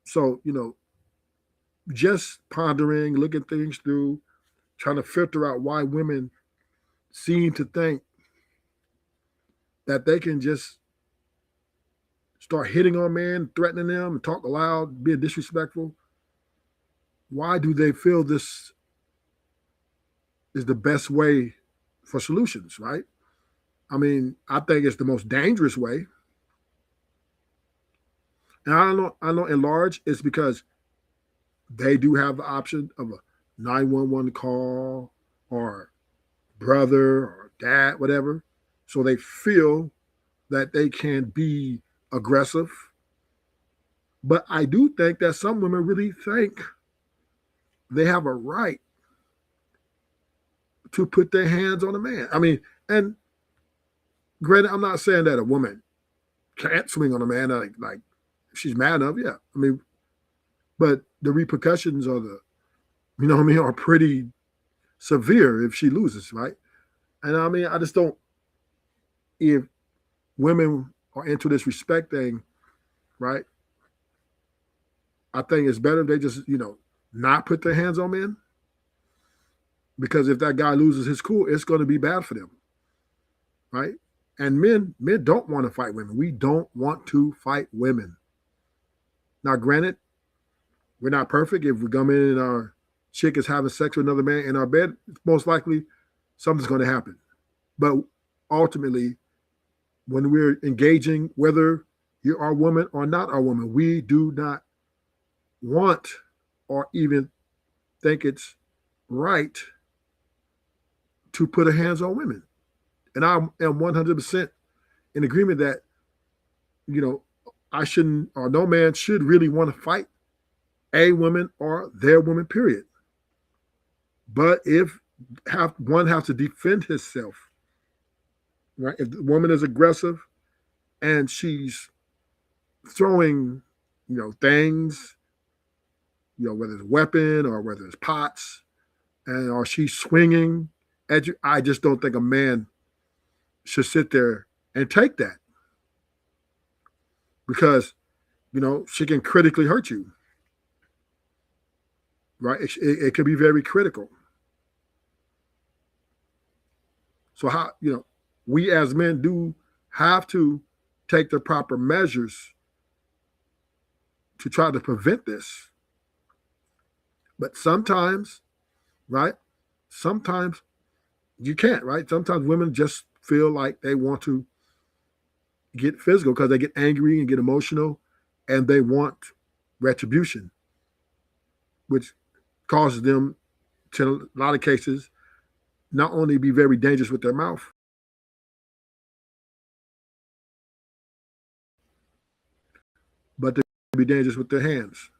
So, just pondering, looking things through, trying to filter out why women seem to think that they can just start hitting on men, threatening them, talk loud, being disrespectful. Why do they feel this is the best way for solutions, right? I mean, I think it's the most dangerous way. And I know in large it's because they do have the option of a 911 call or brother or dad, whatever. So they feel that they can be aggressive. But I do think that some women really think they have a right to put their hands on a man. I mean, and granted, I'm not saying that a woman can't swing on a man like if she's mad enough, yeah. I mean, but the repercussions are are pretty severe if she loses, right? And I mean, I just don't if women are into this respect thing, right? I think it's better if they just, not put their hands on men because if that guy loses his cool, it's going to be bad for them, right? And men don't want to fight women. We don't want to fight women. Now, granted, we're not perfect. If we come in and our chick is having sex with another man in our bed, most likely something's going to happen. But ultimately, when we're engaging, whether you're our woman or not our woman, we do not want or even think it's right to put our hands on women. And I am 100% in agreement that, I shouldn't, or no man should really want to fight a woman or their woman, period. But if one has to defend himself, right? If the woman is aggressive and she's throwing, things, whether it's a weapon or whether it's pots, and or she's swinging at you, I just don't think a man should sit there and take that because, she can critically hurt you, right? It could be very critical. So how, we as men do have to take the proper measures to try to prevent this. But sometimes, right? Sometimes you can't, right? Sometimes women just feel like they want to get physical because they get angry and get emotional and they want retribution, which causes them to, a lot of cases, not only be very dangerous with their mouth, but to be dangerous with their hands.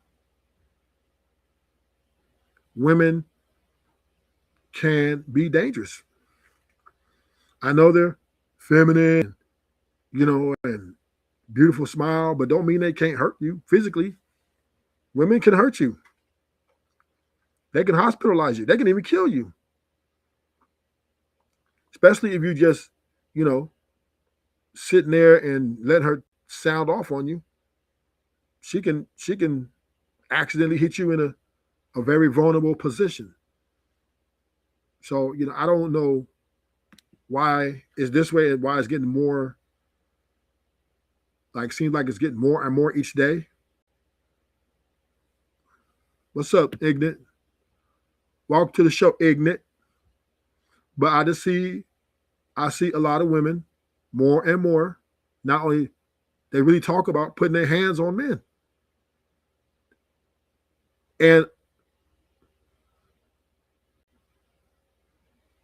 Women can be dangerous. I know they're feminine, and beautiful smile, but don't mean they can't hurt you physically. Women can hurt you. They can hospitalize you. They can even kill you. Especially if you just, you know, sitting there and let her sound off on you. She can accidentally hit you in a very vulnerable position. So, I don't know why it's this way and why it's getting more, like, seems like it's getting more and more each day. What's up, Ignat? Welcome to the show, Ignat. But I see a lot of women more and more. Not only they really talk about putting their hands on men. And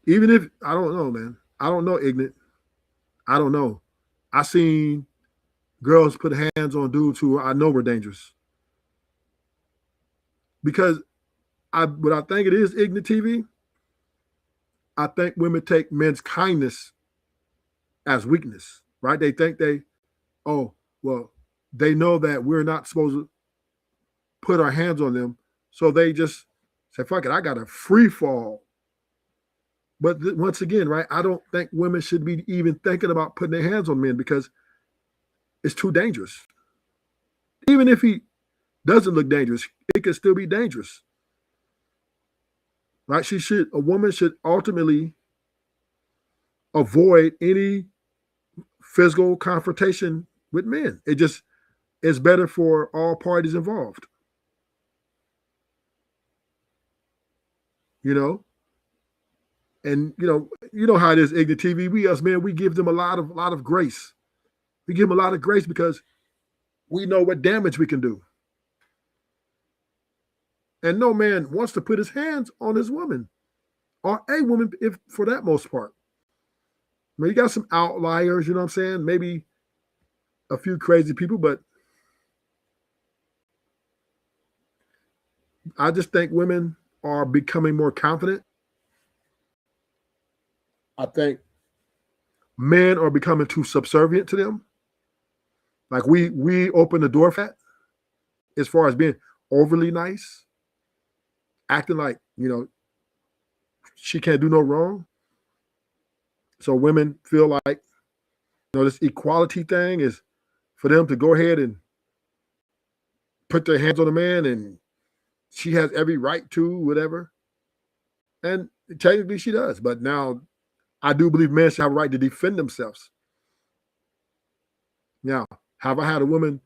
even if I don't know, man. I don't know, Ignat. I don't know. I seen girls put hands on dudes who I know were dangerous. Because what I think it is, Ignat TV, I think women take men's kindness as weakness, right? They think oh, well, they know that we're not supposed to put our hands on them. So they just say, fuck it, I got a free fall. But once again, right, I don't think women should be even thinking about putting their hands on men because it's too dangerous. Even if he doesn't look dangerous, it can still be dangerous. Right? A woman should ultimately avoid any physical confrontation with men. It just is better for all parties involved. You know, and you know how it is. Ignorant TV. We us men, we give them a lot of grace. We give them a lot of grace because we know what damage we can do. And no man wants to put his hands on his woman or a woman, if for that most part. I mean, you got some outliers, you know what I'm saying? Maybe a few crazy people, but I just think women are becoming more confident. I think men are becoming too subservient to them. Like we open the door for that as far as being overly nice, acting like, she can't do no wrong. So women feel like, this equality thing is for them to go ahead and put their hands on a man and she has every right to, whatever. And technically she does. But now I do believe men should have a right to defend themselves. Now, have I had a woman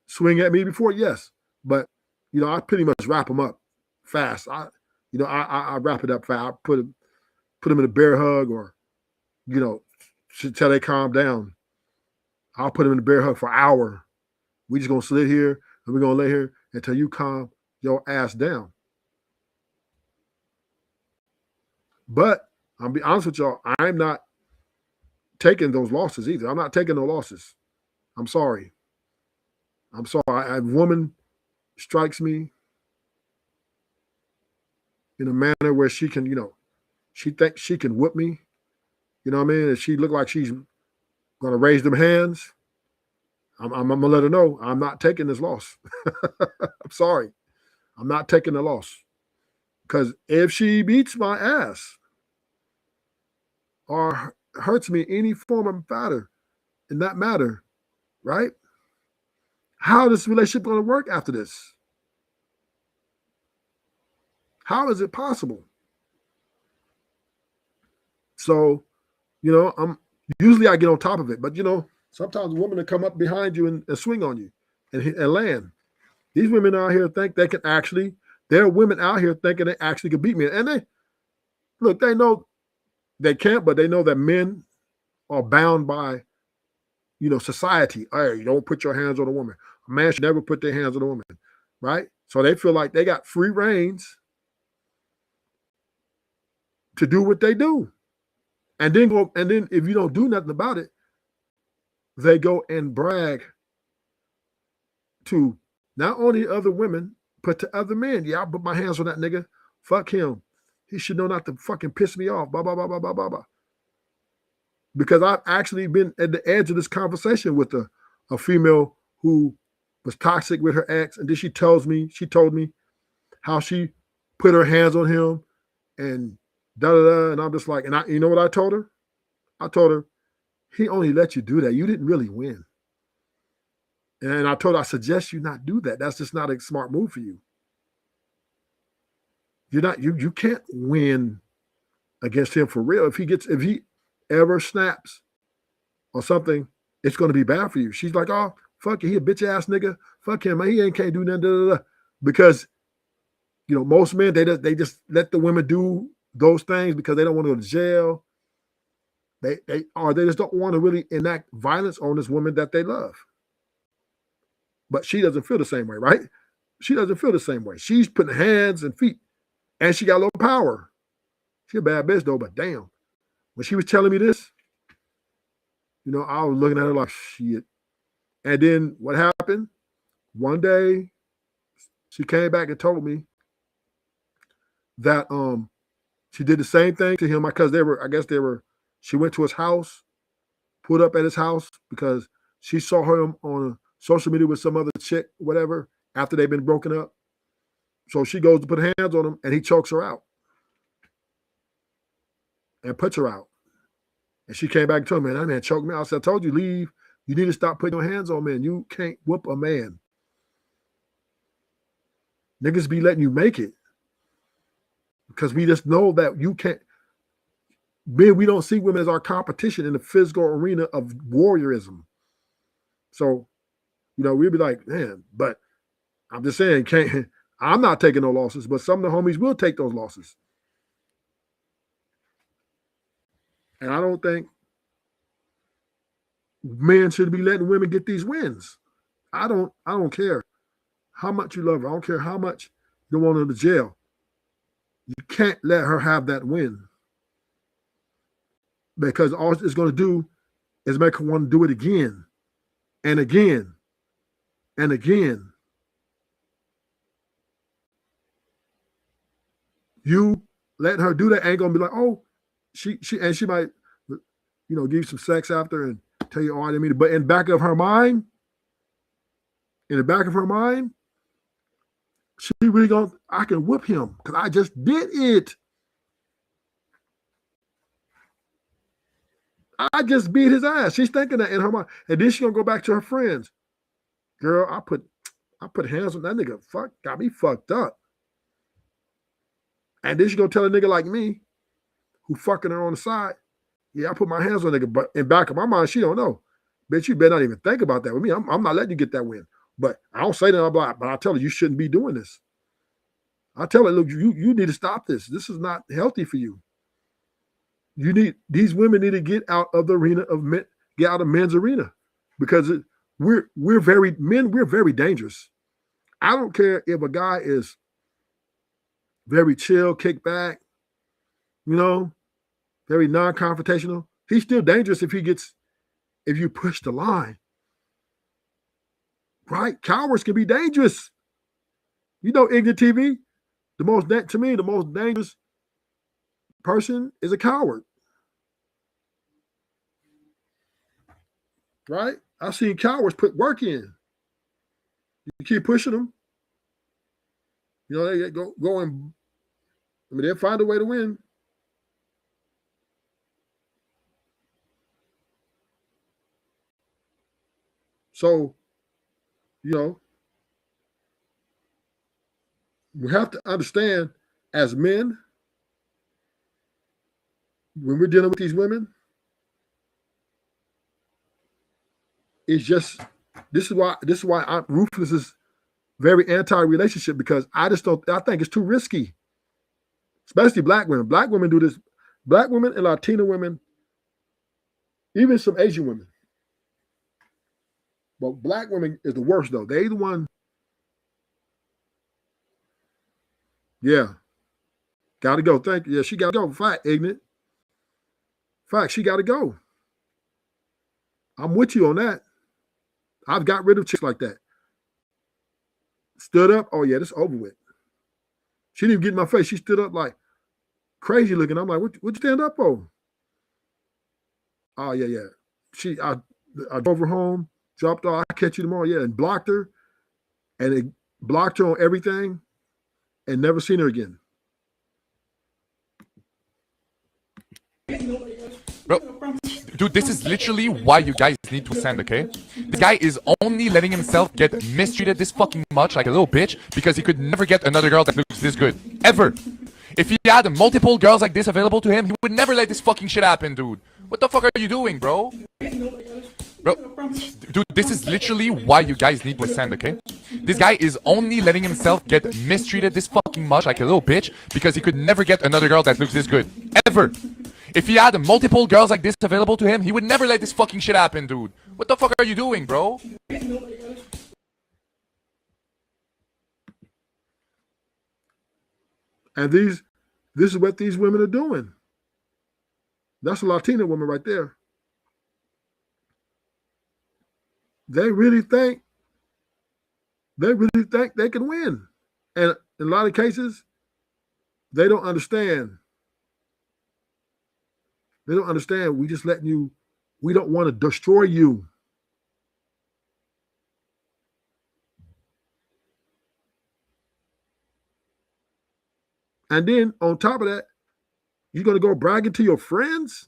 swing at me before? Yes. But, I pretty much wrap them up fast. I wrap it up fast. I put them in a bear hug or, till they calm down. I'll put them in a bear hug for an hour. We just going to sit here and we're going to lay here until you calm your ass down. But I'll be honest with y'all, I'm not taking those losses either. I'm not taking no losses. I'm sorry. A woman strikes me in a manner where she can, she thinks she can whip me. You know what I mean? And she look like she's going to raise them hands. I'm going to let her know I'm not taking this loss. I'm sorry. I'm not taking the loss. Because if she beats my ass or hurts me any form of matter in that matter, right? How is this relationship going to work after this? How is it possible? So, usually I get on top of it, but sometimes women will come up behind you and swing on you and land. These women out here think they can actually, there are women out here thinking they actually can beat me. And they know they can't, but they know that men are bound by, society. Hey, you don't put your hands on a woman. A man should never put their hands on a woman, right? So they feel like they got free reins to do what they do. And then if you don't do nothing about it, they go and brag to not only other women, but to other men. Yeah, I put my hands on that nigga. Fuck him. He should know not to fucking piss me off. Blah, blah, blah, blah, blah, blah, blah. Because I've actually been at the edge of this conversation with a female who was toxic with her ex. And then she told me how she put her hands on him and da-da-da. And I'm just like, and you know what I told her? I told her, he only let you do that. You didn't really win. And I told her, I suggest you not do that. That's just not a smart move for you. You can't win against him for real. If he ever snaps or something, it's going to be bad for you. She's like, oh, fuck it. He a bitch ass nigga. Fuck him. Man. He can't do nothing. Da, da, da. Because, most men, they just let the women do those things because they don't want to go to jail. They just don't want to really enact violence on this woman that they love. But she doesn't feel the same way, right? She doesn't feel the same way. She's putting hands and feet, and she got a little power. She a bad bitch though, but damn. When she was telling me this, I was looking at her like, shit. And then what happened? One day, she came back and told me that she did the same thing to him because she went to his house, pulled up at his house because she saw him on social media with some other chick, whatever, after they've been broken up. So she goes to put hands on him and he chokes her out and puts her out. And she came back and told me, man, that man choked me out. I said, I told you, leave. You need to stop putting your hands on men. You can't whoop a man. Niggas be letting you make it because we just know that you can't. Men, we don't see women as our competition in the physical arena of warriorism. So, we'll be like, man, but I'm just saying, I'm not taking no losses, but some of the homies will take those losses. And I don't think men should be letting women get these wins. I don't care how much you love her. I don't care how much you want her to jail. You can't let her have that win. Because all it's going to do is make her want to do it again and again and again. You letting her do that ain't going to be like, oh, she might, give you some sex after and tell you, oh, I didn't mean it. But in the back of her mind, she really going, I can whoop him because I just did it. I just beat his ass. She's thinking that in her mind. And then she's going to go back to her friends. Girl, I put hands on that nigga. Got me fucked up. And then she's going to tell a nigga like me who fucking her on the side, yeah, I put my hands on a nigga. But in back of my mind, she don't know. Bitch, you better not even think about that with me. I'm not letting you get that win. But I don't say that. But I tell her, you shouldn't be doing this. I tell her, look, you need to stop this. This is not healthy for you. These women need to get out of the arena of men, get out of men's arena, because we're very dangerous. I don't care if a guy is very chill, kick back, very non-confrontational. He's still dangerous if you push the line. Right? Cowards can be dangerous. Ignorant TV, the most dangerous person is a coward. Right? I've seen cowards put work in. You keep pushing them. They go and they'll find a way to win. So, we have to understand as men, when we're dealing with these women, it's just this is why Ruthless is very anti-relationship, because I think it's too risky. Especially black women. Black women do this. Black women and Latina women, even some Asian women. But black women is the worst though. They the one. Yeah. Gotta go. Thank you. Yeah, she gotta go. Fact, ignorant. Fact, she gotta go. I'm with you on that. I've got rid of chicks like that. Stood up. Oh yeah, this over with. She didn't even get in my face. She stood up like crazy looking. I'm like, what you stand up for? Oh yeah. I drove her home, dropped off. I'll catch you tomorrow. Yeah, and blocked her. And it blocked her on everything and never seen her again. Bro, dude, this is literally why you guys need to send, okay? The guy is only letting himself get mistreated this fucking much like a little bitch because he could never get another girl that looks this good. Ever. If he had multiple girls like this available to him, he would never let this fucking shit happen, dude. What the fuck are you doing, bro? Bro, dude, this is literally why you guys need to send, okay? This guy is only letting himself get mistreated this fucking much like a little bitch because he could never get another girl that looks this good. Ever. If he had multiple girls like this available to him, he would never let this fucking shit happen, dude. What the fuck are you doing, bro? And this is what these women are doing. That's a Latina woman right there. They really think they can win. And in a lot of cases, they don't understand. They don't understand. We just letting you, we don't want to destroy you. And then on top of that, you're going to go bragging to your friends?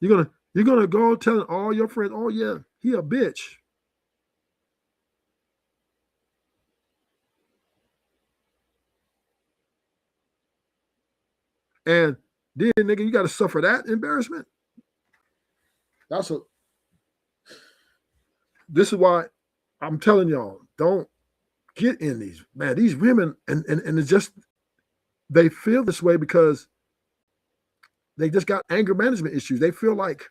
You're gonna go telling all your friends, oh yeah, he a bitch. And then, nigga, you got to suffer that embarrassment. This is why I'm telling y'all, don't get in these, man. These women, and it's just, they feel this way because they just got anger management issues. They feel like,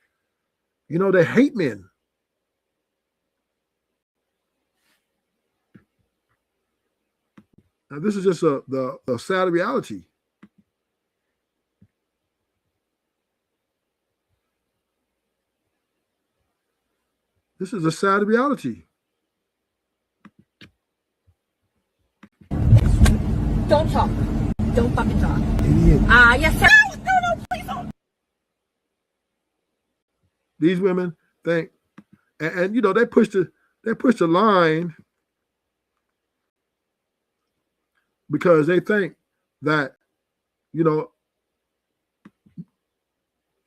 they hate men. Now, this is just the sad reality. This is a sad reality. Don't talk. Don't fucking talk. Yes, sir. No, please don't. These women think, and they push the line because they think that, oh,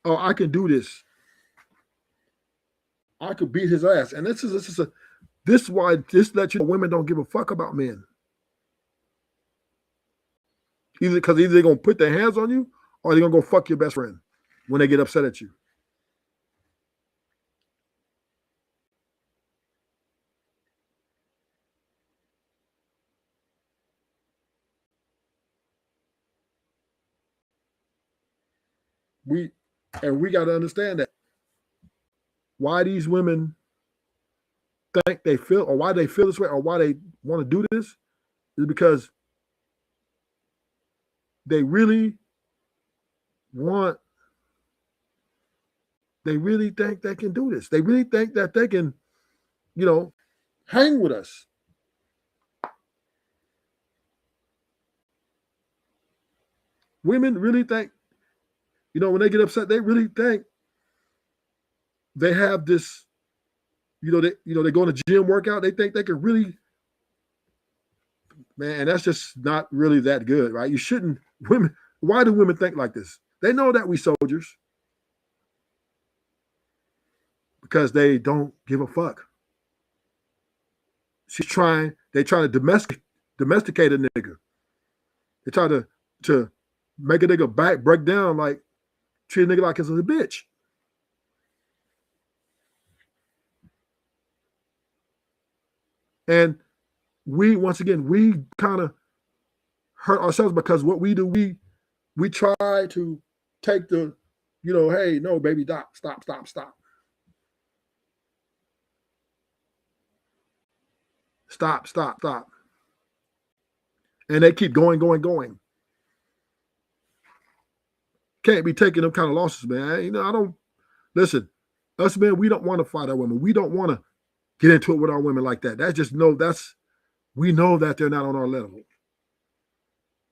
I can do this. I could beat his ass. And this is why lets you know women don't give a fuck about men. Either they're gonna put their hands on you or they're gonna go fuck your best friend when they get upset at you. We got to understand that why these women think they feel, or why they feel this way, or why they want to do this is because they really think they can do this. They really think that they can, hang with us. Women really think, when they get upset, they really think they have this, they go on a gym workout. They think they can really, man, that's just not really that good, right? You shouldn't, why do women think like this? They know that we soldiers because they don't give a fuck. They trying to domesticate a nigga. They try to make a nigga back break down, like treat a nigga like it's a bitch. And we kind of hurt ourselves because what we do, we try to take the, hey, no, baby, stop. Stop. And they keep going. Can't be taking them kind of losses, man. I don't, listen, us men, we don't want to fight our women. We don't want to get into it with our women like that. We know that they're not on our level.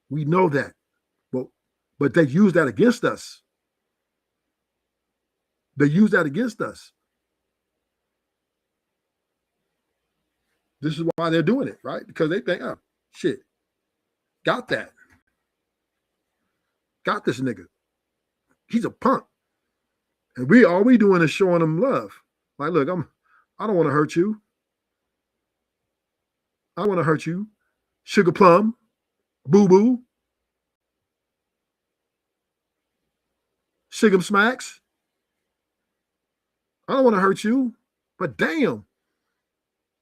We know that. But they use that against us. This is why they're doing it, right? Because they think, oh, shit, got that. Got this nigga. He's a punk. And all we doing is showing him love. Like, look, I don't want to hurt you. I want to hurt you. Sugar plum, boo-boo, Shig'em smacks. I don't want to hurt you, but damn,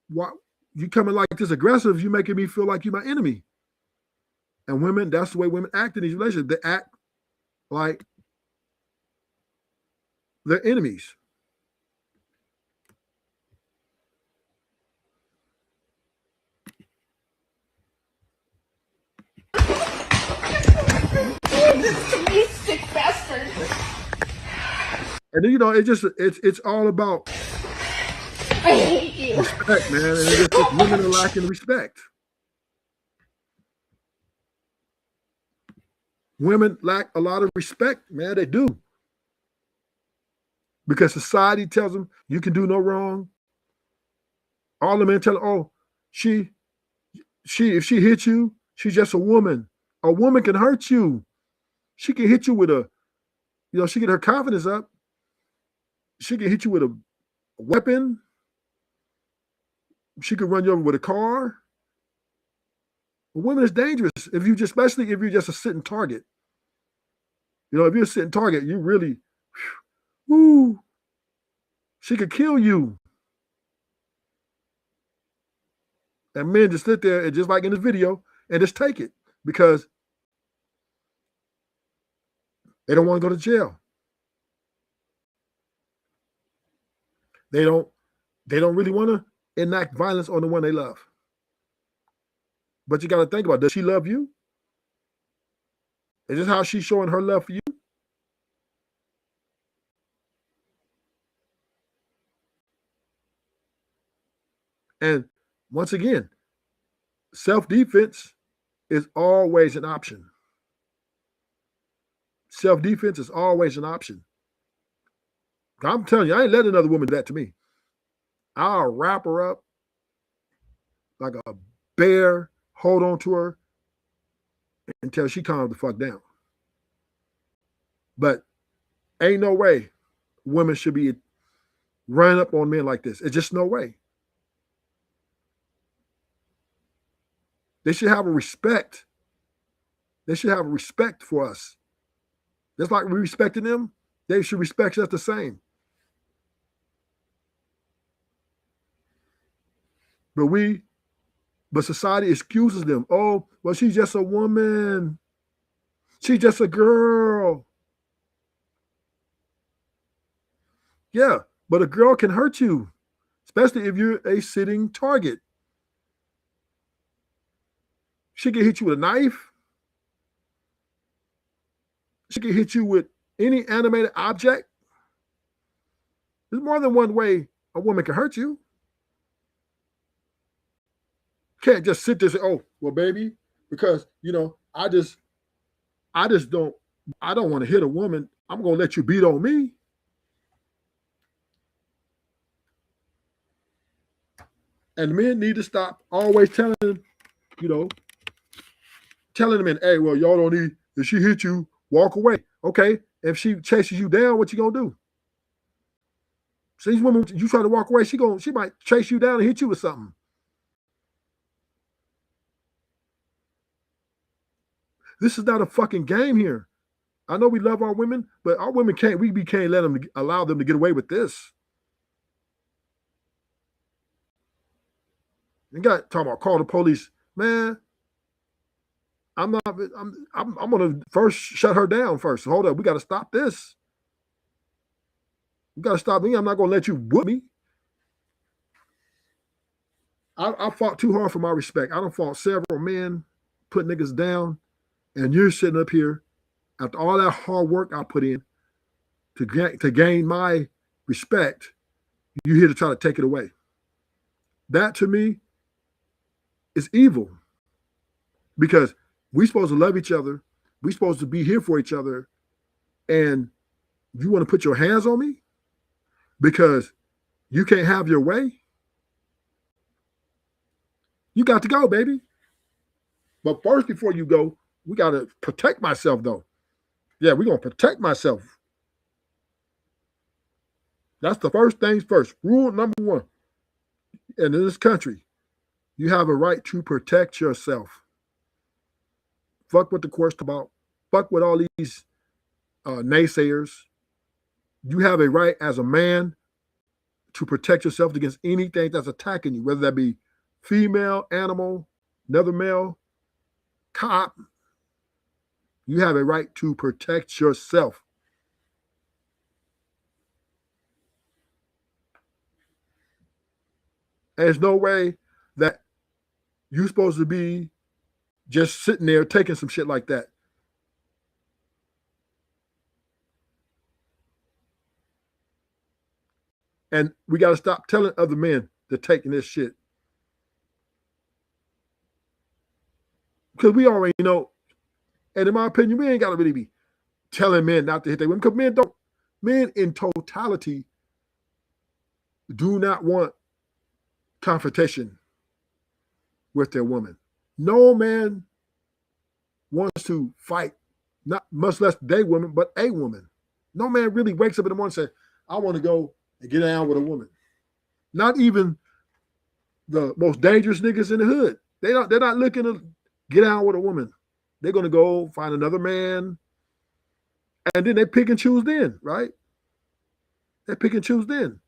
why you coming like this aggressive? You making me feel like you're my enemy. And women, that's the way women act in these relationships. They act like they're enemies. You sick bastard. And then, it's all about I hate you. Respect, man. And it's just women are lacking respect. Women lack a lot of respect, man. They do. Because society tells them you can do no wrong. All the men tell her, oh, if she hit you, she's just a woman. A woman can hurt you. She can hit you with she get her confidence up. She can hit you with a weapon. She could run you over with a car. A woman is dangerous especially if you're just a sitting target. You know, if you're sitting target, you really, whoo, she could kill you. And men just sit there and just like in this video and just take it because they don't want to go to jail. They don't really want to enact violence on the one they love. But you got to think about, does she love you? Is this how she's showing her love for you? And once again, self-defense is always an option. Self-defense is always an option. I'm telling you, I ain't letting another woman do that to me. I'll wrap her up like a bear, hold on to her until she calms the fuck down. But ain't no way women should be running up on men like this. It's just no way. They should have a respect. They should have a respect for us. Just like we respected them, they should respect us the same. But society excuses them. Oh, well, she's just a woman. She's just a girl. Yeah, but a girl can hurt you, especially if you're a sitting target. She can hit you with a knife. She can hit you with any animated object. There's more than one way a woman can hurt you. Can't just sit there and say, oh, well, baby, because, you know, I don't want to hit a woman. I'm going to let you beat on me. And men need to stop always telling them, telling them, hey, well, y'all don't need, if she hit you, walk away. Okay, if she chases you down, what you going to do? So these women, you try to walk away, she might chase you down and hit you with something. This is not a fucking game here. I know we love our women, but our women can't allow them to get away with this. You got talking about call the police, man. I'm gonna first shut her down first. Hold up, we got to stop this. You got to stop me. I'm not gonna let you whoop me. I fought too hard for my respect. I done fought several men, put niggas down. And you're sitting up here after all that hard work I put in to gain my respect, you're here to try to take it away. That to me is evil because we're supposed to love each other. We're supposed to be here for each other. And you want to put your hands on me because you can't have your way? You got to go, baby. But first, before you go, we got to protect myself, though. Yeah, we're going to protect myself. That's the first things first. Rule number one. And in this country, you have a right to protect yourself. Fuck what the court's about. Fuck with all these naysayers. You have a right as a man to protect yourself against anything that's attacking you, whether that be female, animal, another male, cop. You have a right to protect yourself. And there's no way that you're supposed to be just sitting there taking some shit like that. And we got to stop telling other men to taking this shit. Because we already know, and in my opinion, we ain't got to really be telling men not to hit their women, because men in totality do not want confrontation with their woman. No man wants to fight, not much less their woman, but a woman. No man really wakes up in the morning and says, I want to go and get down with a woman. Not even the most dangerous niggas in the hood. They're not looking to get out with a woman. They're going to go find another man And then they pick and choose then, right? They pick and choose then.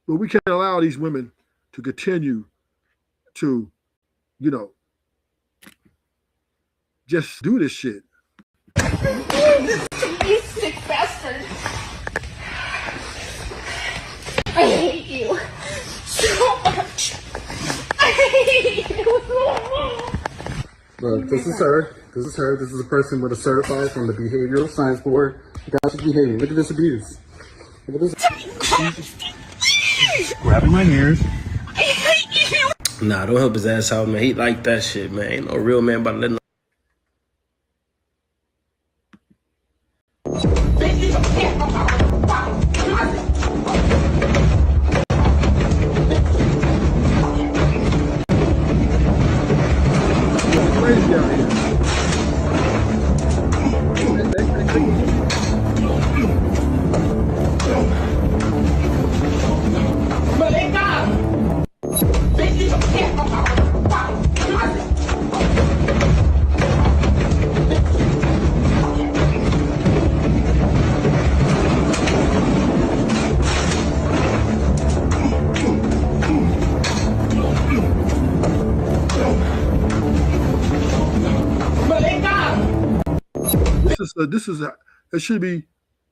But we can't allow these women to continue to, you know, just do this shit. You sick bastard. I hate you so much. I hate you so much. Look, this is her. This is her. This is a person with a certified from the Behavioral Science Board. Look how she's behaving. Look at this abuse. Look at this. She's grabbing my ears. I hate you. Nah, don't help his ass out, man. He like that shit, man. Ain't no real man about to let no. Crazy out here. It should be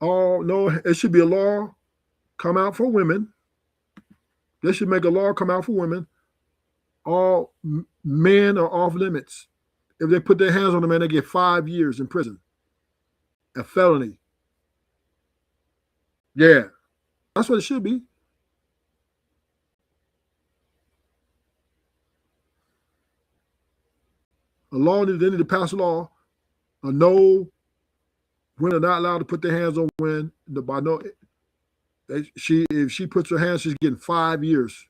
it should be a law come out for women. They should make a law come out for women. All men are off limits. If they put their hands on a man, they get 5 years in prison. A felony. Yeah. That's what it should be. They need to pass a law. No women are not allowed to put their hands on women. If she puts her hands, she's getting 5 years.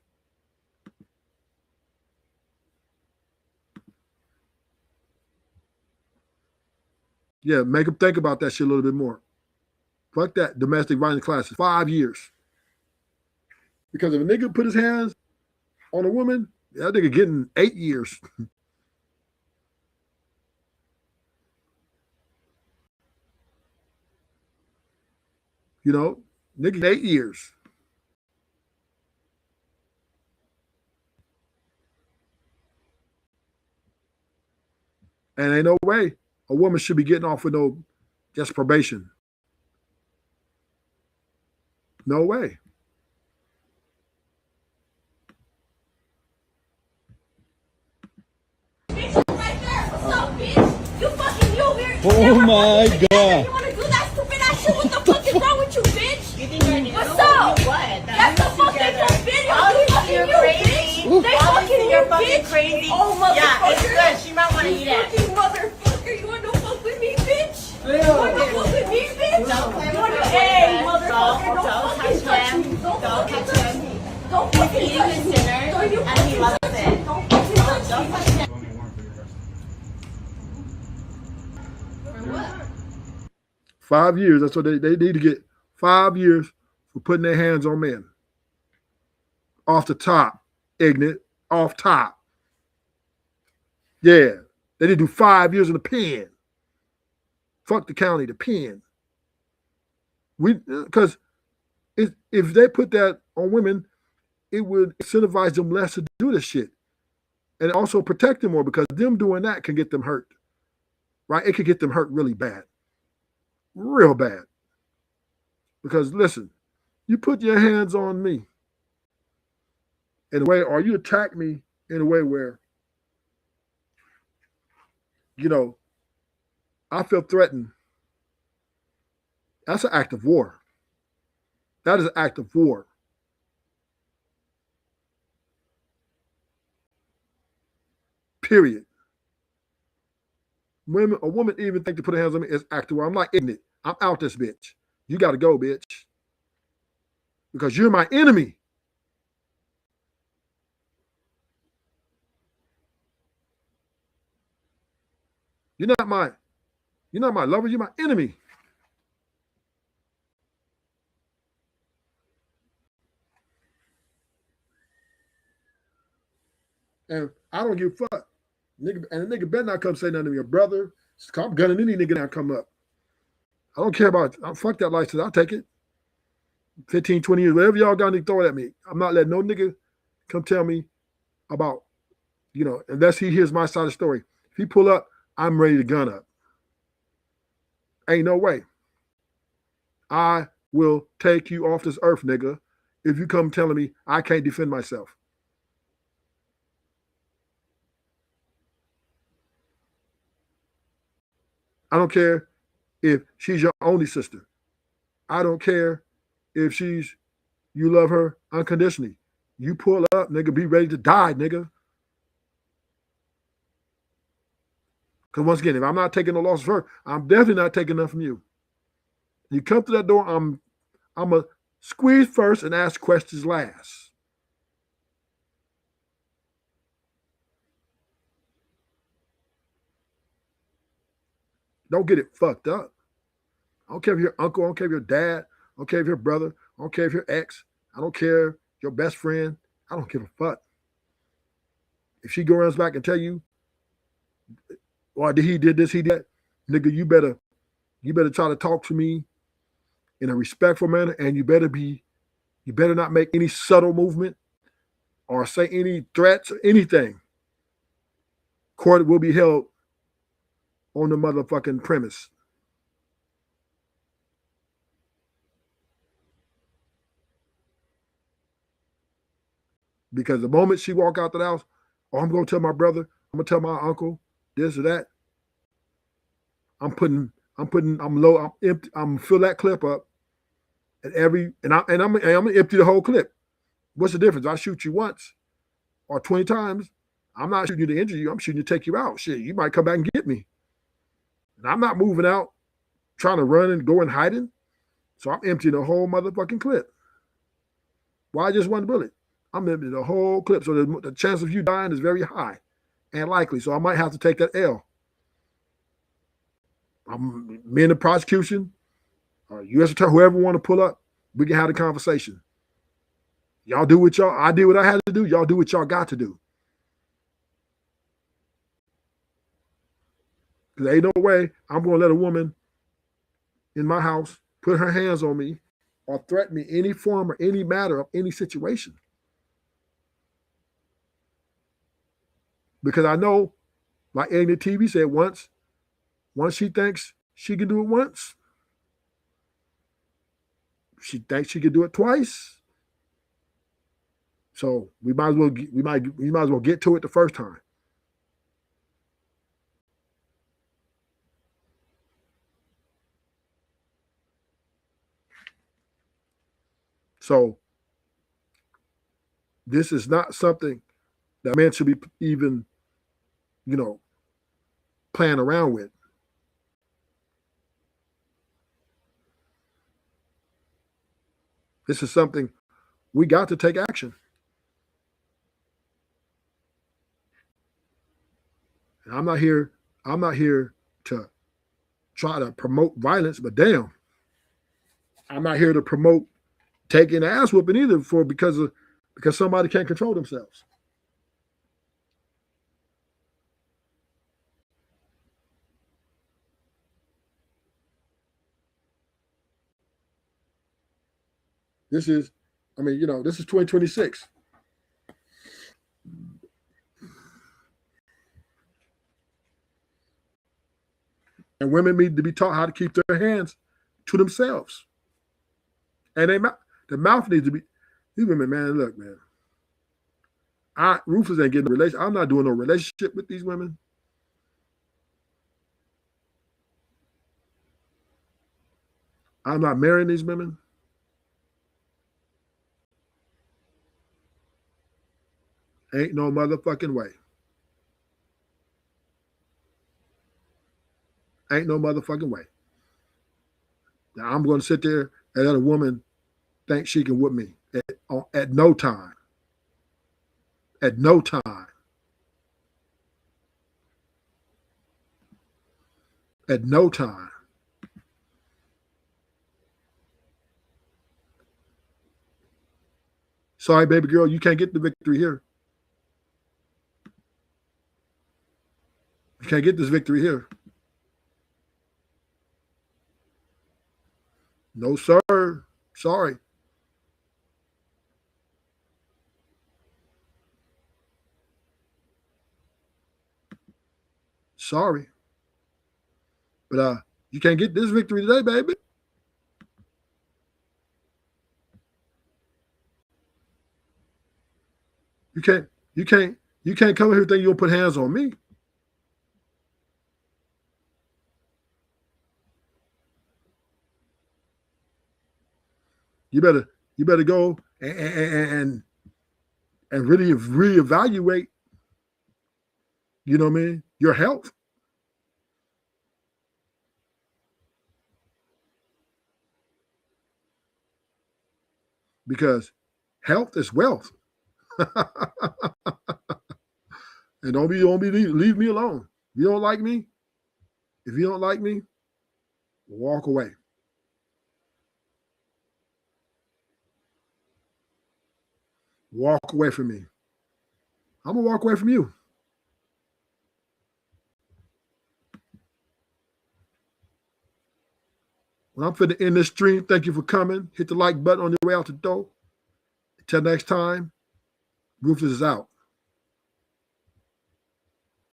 Yeah, make them think about that shit a little bit more. Fuck that domestic violence classes. 5 years. Because if a nigga put his hands on a woman, that nigga getting 8 years. You know, nigga, 8 years. And ain't no way a woman should be getting off with no just probation. No way. Oh my god. You wanna do that stupid ass shit? What the fuck is wrong with you, bitch? You think you're what's up? What? That's the fucking video. You fucking you, bitch. They fucking you, bitch. Crazy. Oh, motherfucker. Yeah, it's good. She might want to eat it. Fucking motherfucker. You want to fuck with me, bitch? You want to fuck with me, bitch? Hey, motherfucker. Don't fucking touch me. Don't fucking touch me. Don't fucking touch me. And he loves it. Don't fucking touch me. 5 years. That's what they need to get. 5 years for putting their hands on men. Off the top, ignorant. Off top. Yeah. They need to do 5 years in the pen. Fuck the county, the pen. Because if they put that on women, it would incentivize them less to do this shit. And also protect them more, because them doing that can get them hurt. Right? It could get them hurt really bad. Real bad. Because listen, you put your hands on me in a way, or you attack me in a way where, you know, I feel threatened. That's an act of war. That is an act of war. Period. A woman even think to put her hands on me is act of war. I'm like, ignorant. I'm out this bitch. You got to go, bitch. Because you're my enemy. You're not my lover, you're my enemy. And I don't give a fuck Nigga, and the nigga better not come say nothing to me. Your brother, I'm gunning any nigga that come up. I don't care about it. Fuck that license. I'll take it. 15, 20 years, whatever y'all got to throw it at me. I'm not letting no nigga come tell me about, unless he hears my side of the story. If he pull up, I'm ready to gun up. Ain't no way. I will take you off this earth, nigga, if you come telling me I can't defend myself. I don't care if she's your only sister. I don't care if you love her unconditionally. You pull up, nigga, be ready to die, nigga. Because once again, if I'm not taking no loss for her, I'm definitely not taking none from you. You come to that door, I'm going to squeeze first and ask questions last. Don't get it fucked up. I don't care if you're uncle, I don't care if you're dad, I don't care if you're brother, I don't care if you're ex, I don't care your best friend. I don't give a fuck. If she goes back and tell you, or he did this, he did that, nigga, you better try to talk to me in a respectful manner, and you better not make any subtle movement or say any threats or anything. Court will be held on the motherfucking premise. Because the moment she walk out the house, oh, I'm gonna tell my brother, I'm gonna tell my uncle, this or that. I'm empty, I'm fill that clip up, and I'm gonna empty the whole clip. What's the difference? I shoot you once or 20 times. I'm not shooting you to injure you. I'm shooting you to take you out. Shit, you might come back and get me. And I'm not moving out, trying to run and go and hiding. So I'm emptying the whole motherfucking clip. Why just one bullet? I'm emptying the whole clip. So the chance of you dying is very high and likely. So I might have to take that L. Me and the prosecution, U.S. attorney, whoever want to pull up, we can have a conversation. Y'all do what I did what I had to do. Y'all do what y'all got to do. Because ain't no way I'm going to let a woman in my house put her hands on me or threaten me any form or any matter of any situation. Because I know, like Amy TV said once she thinks she can do it once, she thinks she can do it twice. So we might as well get to it the first time. So this is not something that man should be even, playing around with. This is something we got to take action. And I'm not here to try to promote violence, but damn, I'm not here to promote taking ass whooping either because somebody can't control themselves. This is 2026. And women need to be taught how to keep their hands to themselves. And the mouth needs to be, these women, man, look, man. Rufus ain't getting a relationship. I'm not doing no relationship with these women. I'm not marrying these women. Ain't no motherfucking way. Ain't no motherfucking way. Now I'm going to sit there and let a woman think she can whip me at no time. At no time. At no time. Sorry, baby girl, you can't get the victory here. can't get this victory here. No, sir. Sorry. Sorry. But you can't get this victory today, baby. You can't come here thinking you'll put hands on me. You better go and really reevaluate, you know what I mean, your health. Because health is wealth. And don't leave me alone. If you don't like me, walk away. Walk away from me. I'm gonna walk away from you. Well, I'm finna end this stream. Thank you for coming. Hit the like button on your way out the door. Until next time, Ruthless is out.